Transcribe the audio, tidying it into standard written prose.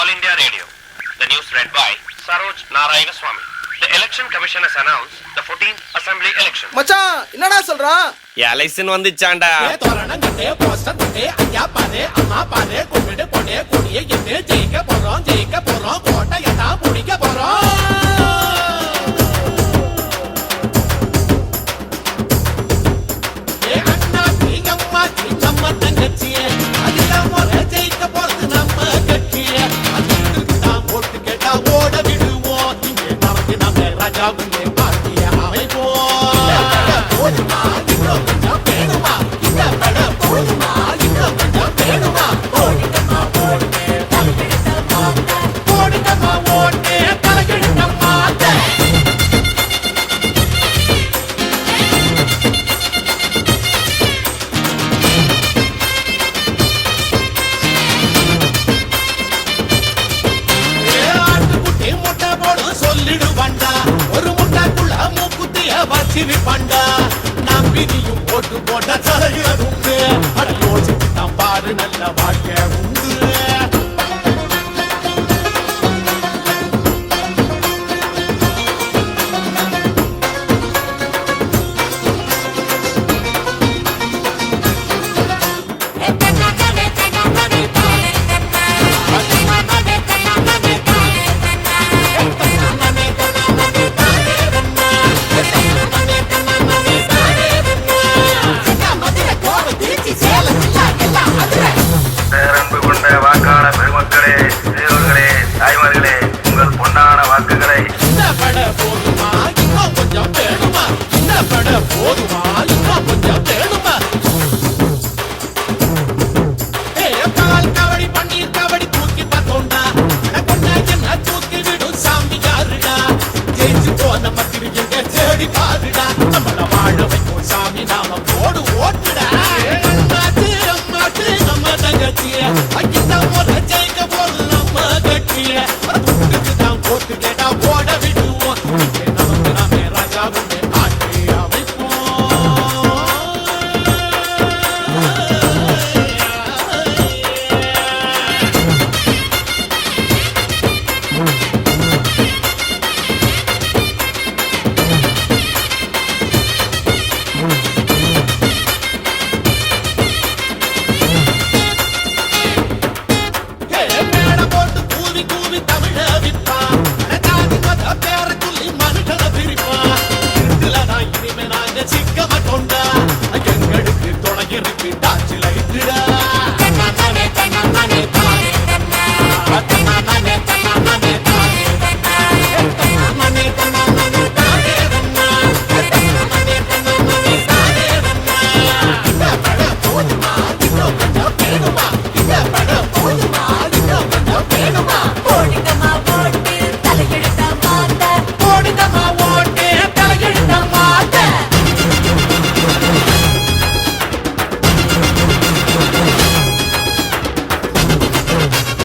All India Radio. The news read by Saroj Narayanaswamy. The Election Commission has announced the 14th Assembly election. மச்சான் என்னடா சொல்றா? Election வந்துச்சாண்டா. தோரணங்கட்டே poster கட்டே ஐயா பாரு அம்மா பாரு கும்பிடு கொடே கொடியே என்ன ஜெயிக்க போறோம் கோட்டையை தான் பிடிக்க போறோம். ஏ அண்ணா நீங்கம்மா சின்னம்மா தங்கச்சியே அதெல்லாம் முறை ஜெயிக்க போறது நம்ம கட்சியே அதுக்கு தான் போட்டு கேட்டா ஓட விடுவோம். இங்கே நமக்கு நம்ம ராஜாவுங்க பாட்டிய அமைப்போம். போதுமா இன்னும் கொஞ்சம் வேணுமா இந்த படம் போதுமா இன்னும் கொஞ்சம் வேணுமா ஓடிட்டமா ஓடுமே ஓடிட்டமா ஓடுமே தலைகெடுத்தம்மா ஆட்டுக்குட்டி முட்டை போடும் சொல்லிடுவாண்டா ஒரு முட்டைக்குள்ள மூக்குத்திய வச்சு விப்பாண்டா. நம்பினியும் போட்டு போட்ட தலையில உண்டு அட யோசிச்சு தான் பாரு நல்ல வாழ்க்கை உண்டு. பேரன்பு கொண்ட வாக்காளர் பெருமக்களே, பெரியோர்களே, தாய்மார்களே, உங்கள் பொன்னான வாக்குகளை இந்த பட போதுமா இன்னும் கொஞ்சம் வேணுமா இந்த பட போதுமா இன்னும் கொஞ்சம் வேணுமா